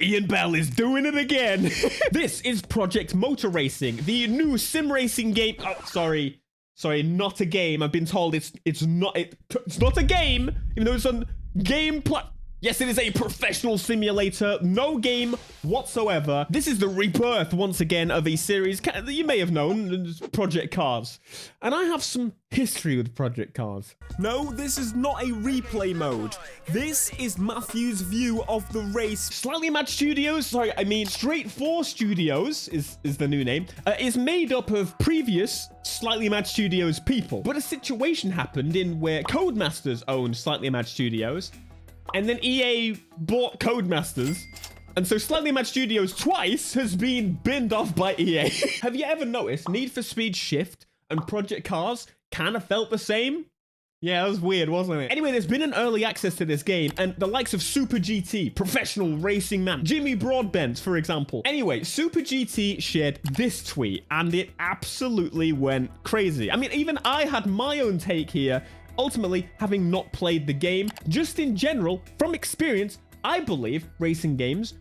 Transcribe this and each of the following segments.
Ian Bell is doing it again. This is Project Motor Racing, the new sim racing game. Oh, sorry, not a game. I've been told it's not a game, even though it's on game Yes, it is a professional simulator, no game whatsoever. This is the rebirth, once again, of a series that you may have known, Project Cars. And I have some history with Project Cars. No, this is not a replay mode. This is Matthew's view of the race. Slightly Mad Studios, Straight 4 Studios is the new name, is made up of previous Slightly Mad Studios people. But a situation happened in where Codemasters owned Slightly Mad Studios, and then EA bought Codemasters, and so Slightly Mad Studios twice has been binned off by EA. Have you ever noticed Need for Speed Shift and Project Cars kind of felt the same? Yeah, that was weird, wasn't it? Anyway, there's been an early access to this game, and the likes of Super GT, Professional Racing Man, Jimmy Broadbent, for example. Anyway, Super GT shared this tweet, and it absolutely went crazy. I mean, even I had my own take here. Ultimately, having not played the game, just in general, from experience, I believe racing games,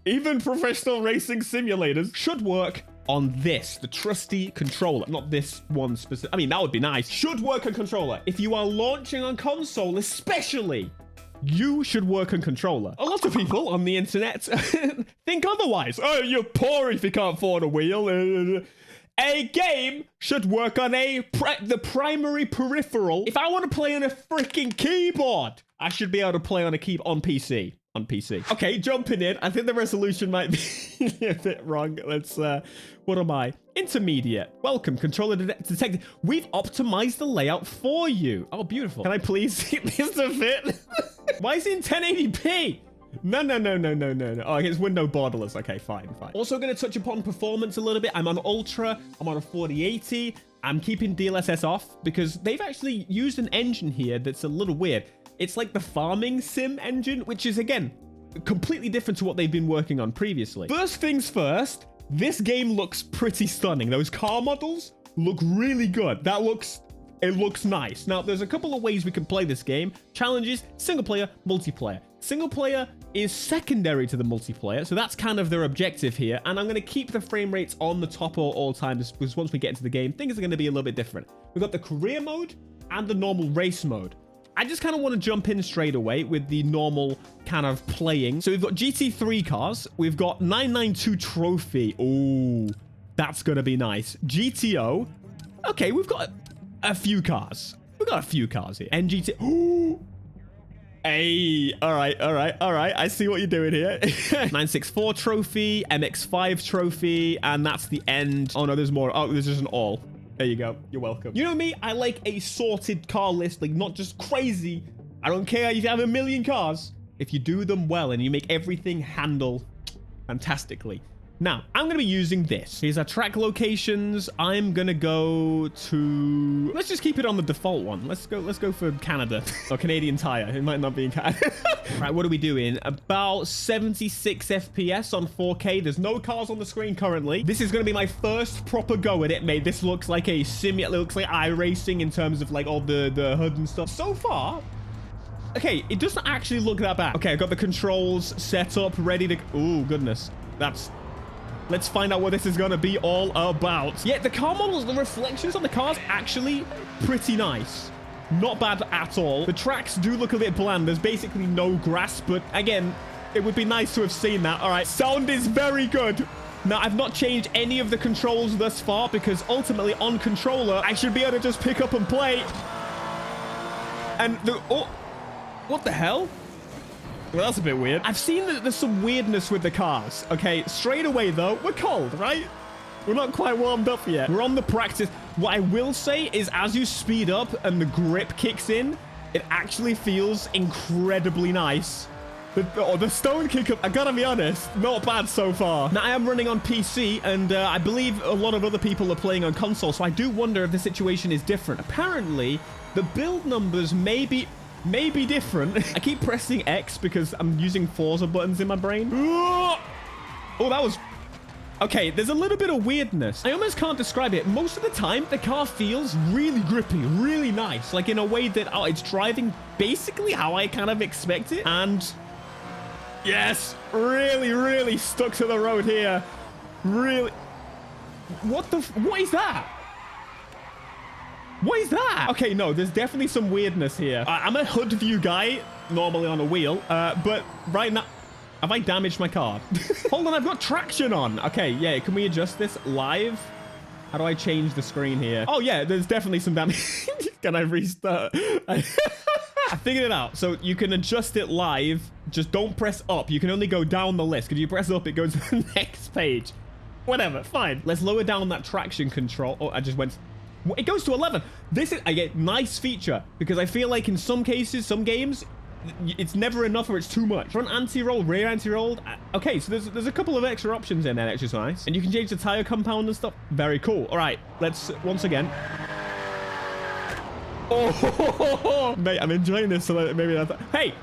even professional racing simulators, should work on this, the trusty controller. Not this one specific. I mean, that would be nice. Should work on controller. If you are launching on console, especially, you should work on controller. A lot of people on the internet think otherwise. Oh, you're poor if you can't afford a wheel. A game should work on the primary peripheral. If I want to play on a freaking keyboard, I should be able to play on a on PC. On PC. Okay, jumping in. I think the resolution might be a bit wrong. Let's, what am I? Intermediate. Welcome, controller detected. We've optimized the layout for you. Oh, beautiful. Can I please hit this to fit? Why is it in 1080p? No. Oh, it's window borderless. Okay, fine. Also going to touch upon performance a little bit. I'm on Ultra. I'm on a 4080. I'm keeping DLSS off because they've actually used an engine here that's a little weird. It's like the farming sim engine, which is, again, completely different to what they've been working on previously. First things first, this game looks pretty stunning. Those car models look really good. It looks nice. Now, there's a couple of ways we can play this game. Challenges, single player, multiplayer. Single player is secondary to the multiplayer, so that's kind of their objective here. And I'm going to keep the frame rates on the top all times, because once we get into the game, things are going to be a little bit different. We've got the career mode and the normal race mode. I just kind of want to jump in straight away with the normal kind of playing. So we've got GT3 cars. We've got 992 trophy. Ooh, that's going to be nice. GTO. Okay, we've got a few cars. We've got a few cars here. NGT. Ooh. Hey, all right. I see what you're doing here. 964 trophy, MX5 trophy, and that's the end. Oh, no, there's more. Oh, there's just an all. There you go. You're welcome. You know me, I like a sorted car list, like not just crazy. I don't care if you have a million cars. If you do them well and you make everything handle fantastically. Now, I'm going to be using this. Here's our track locations. I'm going to go to... Let's just keep it on the default one. Let's go for Canada. Or Canadian Tire. It might not be in Canada. Right, what are we doing? About 76 FPS on 4K. There's no cars on the screen currently. This is going to be my first proper go at it, mate. This looks like a simulator. It looks like iRacing in terms of like all the HUD and stuff. So far... Okay, it doesn't actually look that bad. Okay, I've got the controls set up, ready to... Oh, goodness. Let's find out what this is going to be all about. Yeah, the car models, the reflections on the cars, actually pretty nice. Not bad at all. The tracks do look a bit bland. There's basically no grass, but again, it would be nice to have seen that. All right, sound is very good. Now, I've not changed any of the controls thus far because ultimately on controller, I should be able to just pick up and play. And oh, what the hell? Well, that's a bit weird. I've seen that there's some weirdness with the cars. Okay, straight away, though, we're cold, right? We're not quite warmed up yet. We're on the practice. What I will say is as you speed up and the grip kicks in, it actually feels incredibly nice. The stone kick up, I gotta be honest, not bad so far. Now, I am running on PC, and I believe a lot of other people are playing on console, so I do wonder if the situation is different. Apparently, the build numbers may be different. I keep pressing X because I'm using Forza buttons in my brain. Oh, that was... Okay, there's a little bit of weirdness. I almost can't describe it. Most of the time, the car feels really grippy, really nice. Like in a way that, it's driving basically how I kind of expect it. And Yes. Really, really stuck to the road here. Really. What is that? What is that? Okay, no, there's definitely some weirdness here. I'm a HUD view guy, normally on a wheel, but right now, have I damaged my car? Hold on, I've got traction on. Okay, yeah, can we adjust this live? How do I change the screen here? Oh, yeah, there's definitely some damage. Can I restart? I figured it out. So you can adjust it live. Just don't press up. You can only go down the list. Because you press up, it goes to the next page. Whatever, fine. Let's lower down that traction control. Oh, I just went... It goes to 11. This is... I get nice feature. Because I feel like in some cases, some games... It's never enough or it's too much. Front anti-roll, rear anti-roll. Okay, so there's a couple of extra options in there, which is nice. And you can change the tire compound and stuff. Very cool. All right, let's once again. Oh, mate, I'm enjoying this. So maybe that's... Hey,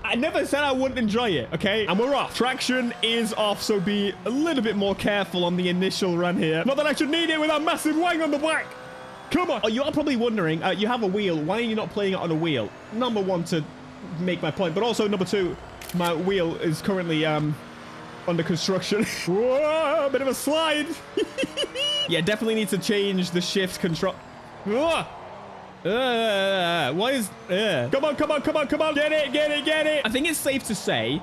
I never said I wouldn't enjoy it, okay? And we're off. Traction is off, so be a little bit more careful on the initial run here. Not that I should need it with a massive wang on the back. Come on. Oh, you are probably wondering, you have a wheel. Why are you not playing it on a wheel? Number one, to make my point, but also number two, my wheel is currently under construction. Whoa, a bit of a slide. Yeah, definitely need to change the shift control. What is... Come on, come on, come on, come on. Get it, get it, get it. I think it's safe to say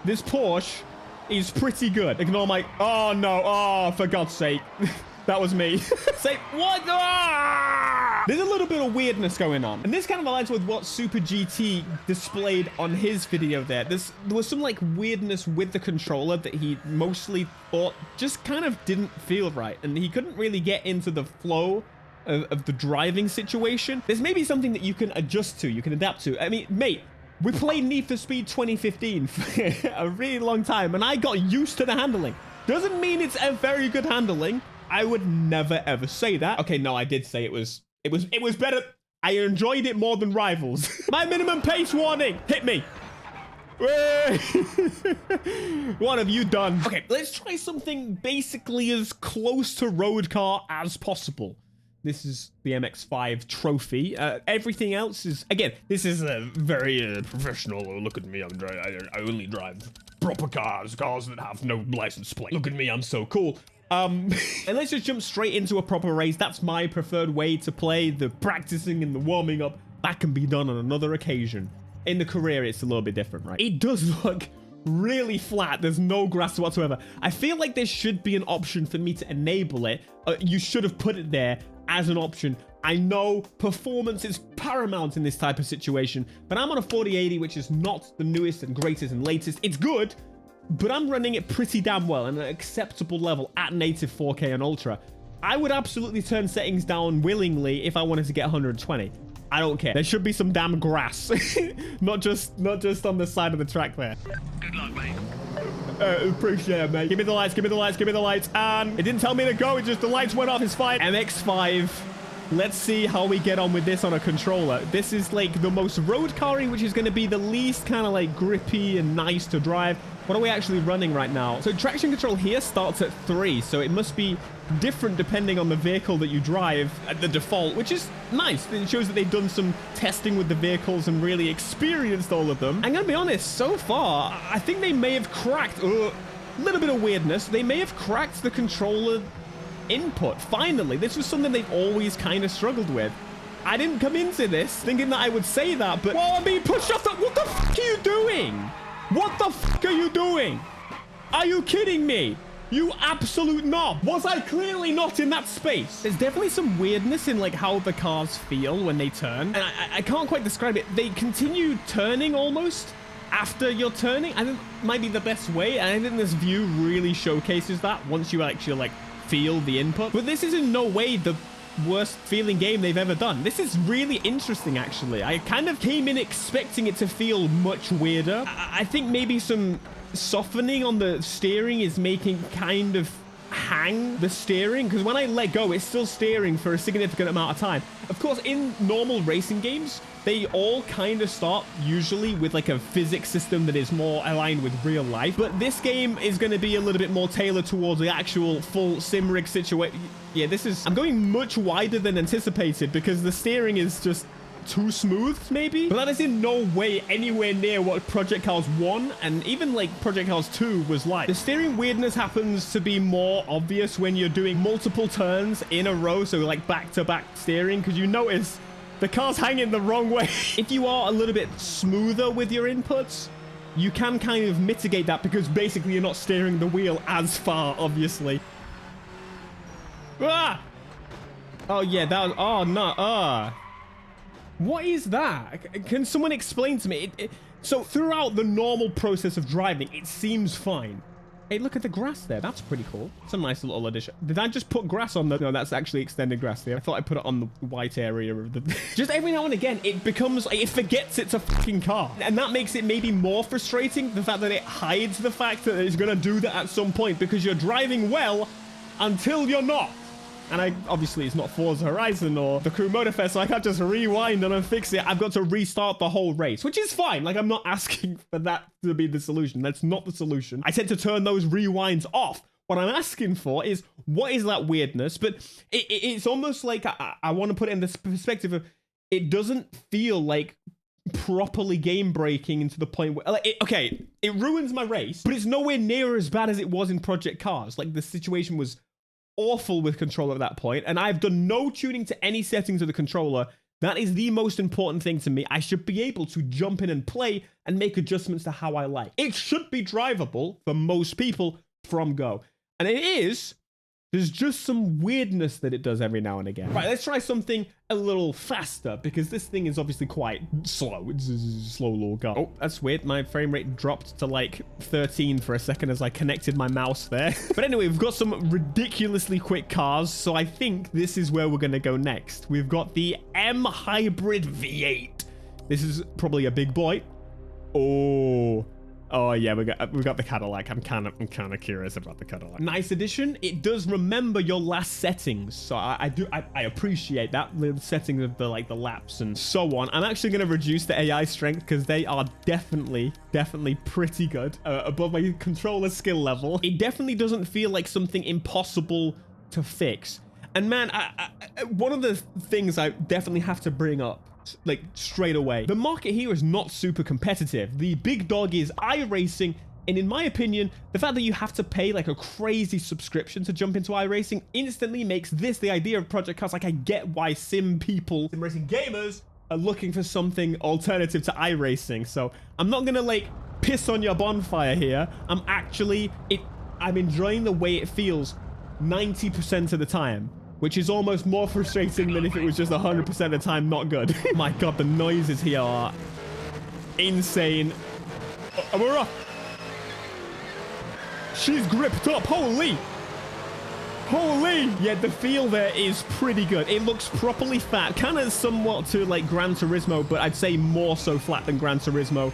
this Porsche is pretty good. Ignore my... Oh, no. Oh, for God's sake. That was me. Say, what? Ah! There's a little bit of weirdness going on. And this kind of aligns with what Super GT displayed on his video there. There was some like weirdness with the controller that he mostly thought just kind of didn't feel right. And he couldn't really get into the flow of the driving situation. There's maybe something that you can adjust to, you can adapt to. I mean, mate, we played Need for Speed 2015 for a really long time. And I got used to the handling. Doesn't mean it's a very good handling. I would never ever say that. Okay, no, I did say it was better. I enjoyed it more than Rivals. My minimum pace warning. Hit me. What have you done? Okay, let's try something basically as close to road car as possible. This is the MX-5 trophy. Everything else is, again, this is a very professional. Look at me, I only drive proper cars that have no license plate. Look at me, I'm so cool. And let's just jump straight into a proper race. That's my preferred way to play. The practicing and the warming up, that can be done on another occasion. In the career, it's a little bit different, right? It does look really flat. There's no grass whatsoever. I feel like there should be an option for me to enable it. You should have put it there as an option. I know performance is paramount in this type of situation, but I'm on a 4080, which is not the newest and greatest and latest. It's good, but I'm running it pretty damn well at an acceptable level at native 4K and Ultra. I would absolutely turn settings down willingly if I wanted to get 120. I don't care. There should be some damn grass. not just on the side of the track there. Good luck, mate. Appreciate it, mate. Give me the lights, give me the lights, give me the lights. And it didn't tell me to go, it just the lights went off. It's fine. MX-5. Let's see how we get on with this on a controller. This is like the most road carry, which is going to be the least kind of like grippy and nice to drive. What are we actually running right now? So traction control here starts at 3, so it must be different depending on the vehicle that you drive at the default, which is nice. It shows that they've done some testing with the vehicles and really experienced all of them. I'm gonna be honest, so far, I think they may have cracked a little bit of weirdness. They may have cracked the controller input. Finally, this was something they've always kind of struggled with. I didn't come into this thinking that I would say that, but while I'm being pushed off the... What the f*** are you doing? What the f*** are you doing? Are you kidding me? You absolute knob. Was I clearly not in that space? There's definitely some weirdness in like how the cars feel when they turn. And I can't quite describe it. They continue turning almost after you're turning. I think might be the best way. And I think this view really showcases that once you actually like feel the input. But this is in no way the worst feeling game they've ever done. This is really interesting, actually. I kind of came in expecting it to feel much weirder. I think maybe some softening on the steering is making kind of hang the steering, because when I let go, it's still steering for a significant amount of time. Of course, in normal racing games, they all kind of start usually with like a physics system that is more aligned with real life. But this game is going to be a little bit more tailored towards the actual full sim rig situation. Yeah, this is... I'm going much wider than anticipated because the steering is just too smooth, maybe. But that is in no way anywhere near what Project Cars 1 and even like Project Cars 2 was like. The steering weirdness happens to be more obvious when you're doing multiple turns in a row, so like back-to-back steering, because you notice the car's hanging the wrong way. If you are a little bit smoother with your inputs, you can kind of mitigate that because basically you're not steering the wheel as far, obviously. Ah! Oh, yeah, that was... Oh, no. What is that? Can someone explain to me? So throughout the normal process of driving, it seems fine. Hey, look at the grass there. That's pretty cool. It's a nice little addition. Did I just put grass on the... No, that's actually extended grass there. I thought I put it on the white area of the... Just every now and again, it becomes... It forgets it's a fucking car. And that makes it maybe more frustrating. The fact that it hides the fact that it's going to do that at some point because you're driving well until you're not. And obviously it's not Forza Horizon or the Crew Motorfest, so I can't just rewind and fix it. I've got to restart the whole race, which is fine. Like, I'm not asking for that to be the solution. That's not the solution. I tend to turn those rewinds off. What I'm asking for is, what is that weirdness? But it's almost like I want to put it in this perspective of, it doesn't feel like properly game breaking into the point where, like, it ruins my race, but it's nowhere near as bad as it was in Project Cars. Like, the situation was awful with controller at that point, and I've done no tuning to any settings of the controller. That is the most important thing to me. I should be able to jump in and play and make adjustments to how I like. It should be drivable for most people from go, and it is. There's just some weirdness that it does every now and again. Right, let's try something a little faster, because this thing is obviously quite slow. It's a slow little car. Oh, that's weird. My frame rate dropped to like 13 for a second as I connected my mouse there. But anyway, we've got some ridiculously quick cars, so I think this is where we're going to go next. We've got the M Hybrid V8. This is probably a big boy. Oh yeah, we got the Cadillac. I'm kind of curious about the Cadillac. Nice addition. It does remember your last settings, so I appreciate that. The settings of the laps and so on. I'm actually going to reduce the AI strength because they are definitely pretty good, above my controller skill level. It definitely doesn't feel like something impossible to fix. And man, one of the things I definitely have to bring up, like, straight away, the market here is not super competitive. The big dog is iRacing, and in my opinion, the fact that you have to pay like a crazy subscription to jump into iRacing instantly makes this the idea of Project Cars. Like, I get why sim racing gamers are looking for something alternative to iRacing. So I'm not gonna like piss on your bonfire here. I'm enjoying the way it feels 90% of the time, which is almost more frustrating than if it was just 100% of the time not good. My God, the noises here are insane. Oh, we're off. She's gripped up. Holy. Yeah, the feel there is pretty good. It looks properly fat, kind of somewhat to like Gran Turismo, but I'd say more so flat than Gran Turismo.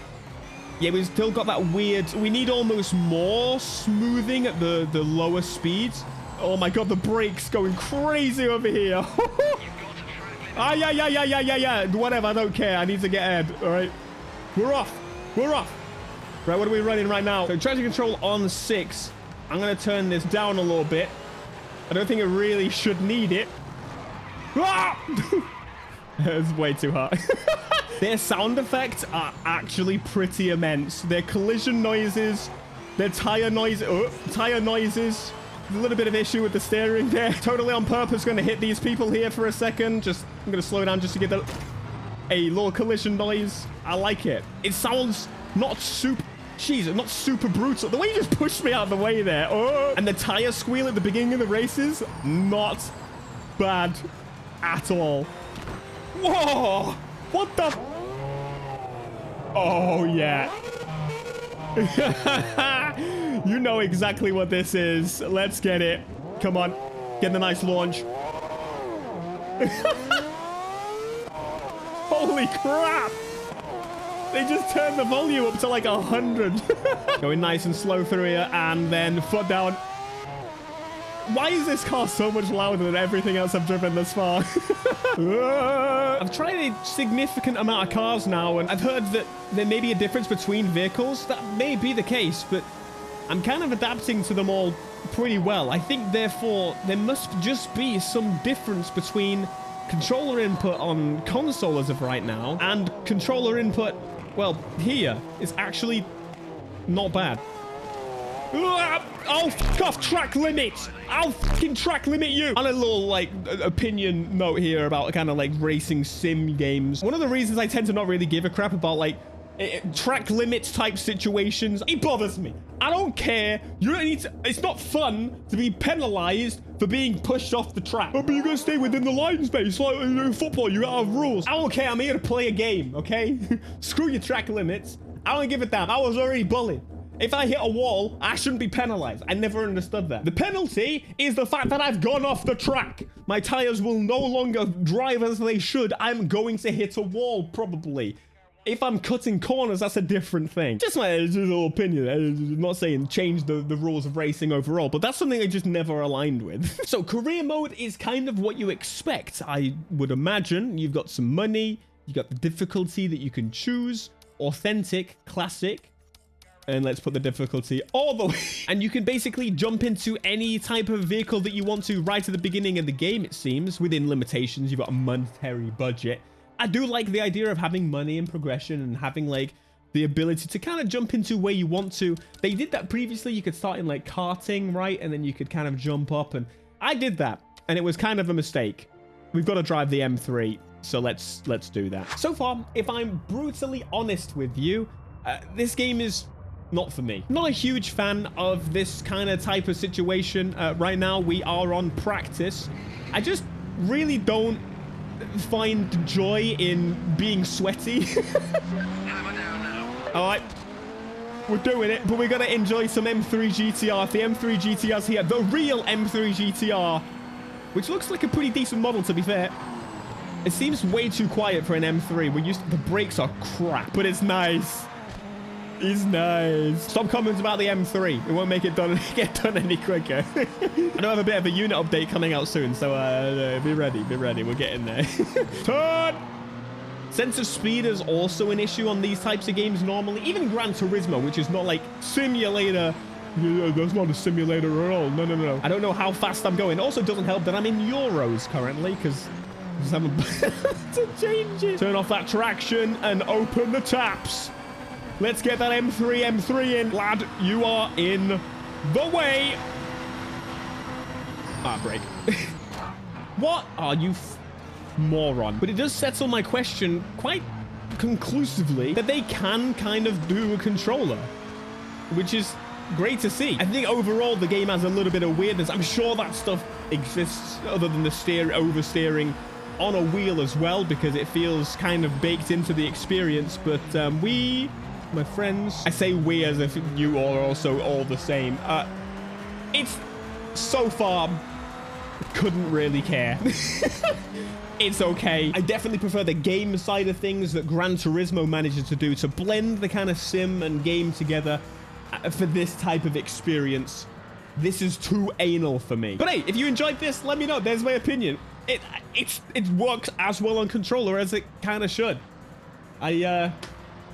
Yeah, we've still got that weird... We need almost more smoothing at the lower speeds. Oh my God, the brakes going crazy over here. Yeah. Whatever, I don't care. I need to get ahead. All right. We're off. Right, what are we running right now? So traction control on 6. I'm going to turn this down a little bit. I don't think it really should need it. Ah! It's way too hard. Their sound effects are actually pretty immense. Their collision noises, their tire noises. A little bit of issue with the steering there. Totally on purpose going to hit these people here for a second. I'm going to slow down just to get a little collision noise. I like it. It sounds not super... Jeez, not super brutal. The way you just pushed me out of the way there. Oh. And the tire squeal at the beginning of the races, not bad at all. Whoa! What the... Oh, yeah. You know exactly what this is. Let's get it. Come on. Get the nice launch. Holy crap. They just turned the volume up to like 100. Going nice and slow through here and then foot down. Why is this car so much louder than everything else I've driven this far? I've tried a significant amount of cars now, and I've heard that there may be a difference between vehicles. That may be the case, but I'm kind of adapting to them all pretty well. I think, therefore, there must just be some difference between controller input on console as of right now, and controller input, well, here is actually not bad. I'll f off track limits. I'll fucking track limit you. On a little like opinion note here about kind of like racing sim games. One of the reasons I tend to not really give a crap about like track limits type situations, it bothers me. I don't care. You don't need to. It's not fun to be penalized for being pushed off the track. Oh, but you gotta stay within the line space. Like in football, you gotta have rules. I don't care. I'm here to play a game. Okay. Screw your track limits. I don't give a damn. I was already bullied. If I hit a wall, I shouldn't be penalized. I never understood that. The penalty is the fact that I've gone off the track. My tires will no longer drive as they should. I'm going to hit a wall, probably. If I'm cutting corners, that's a different thing. Just my little opinion. I'm not saying change the rules of racing overall, but that's something I just never aligned with. So career mode is kind of what you expect. I would imagine you've got some money. You got the difficulty that you can choose. Authentic, classic. And let's put the difficulty all the way. And you can basically jump into any type of vehicle that you want to right at the beginning of the game, it seems. Within limitations, you've got a monetary budget. I do like the idea of having money and progression and having like the ability to kind of jump into where you want to. They did that previously. You could start in like karting, right? And then you could kind of jump up. And I did that. And it was kind of a mistake. We've got to drive the M3. So let's do that. So far, if I'm brutally honest with you, this game is not for me. Not a huge fan of this kind of type of situation. Right now, we are on practice. I just really don't find joy in being sweaty. All right. We're doing it, but we're going to enjoy some M3 GTR. If the M3 GTR's here, the real M3 GTR, which looks like a pretty decent model, to be fair. It seems way too quiet for an M3. The brakes are crap, but it's nice. It's nice. Stop comments about the M3. It won't make it get done any quicker. I do have a bit of a unit update coming out soon, so be ready. Be ready. We're getting there. Turn! Sense of speed is also an issue on these types of games normally. Even Gran Turismo, which is not like simulator. That's not a simulator at all. No. I don't know how fast I'm going. It also doesn't help that I'm in Euros currently, because I just haven't to change it. Turn off that traction and open the taps. Let's get that M3 in. Lad, you are in the way. Ah, brake. What are you moron? But it does settle my question quite conclusively that they can kind of do a controller, which is great to see. I think overall the game has a little bit of weirdness. I'm sure that stuff exists other than the oversteering on a wheel as well, because it feels kind of baked into the experience. But my friends, I say we as if you are also all the same. It's so far couldn't really care. It's okay. I definitely prefer the game side of things that Gran Turismo manages to do, to blend the kind of sim and game together for this type of experience. This is too anal for me. But hey, if you enjoyed this, let me know. There's my opinion. It works as well on controller as it kind of should. I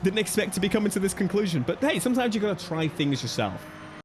didn't expect to be coming to this conclusion, but hey, sometimes you gotta try things yourself.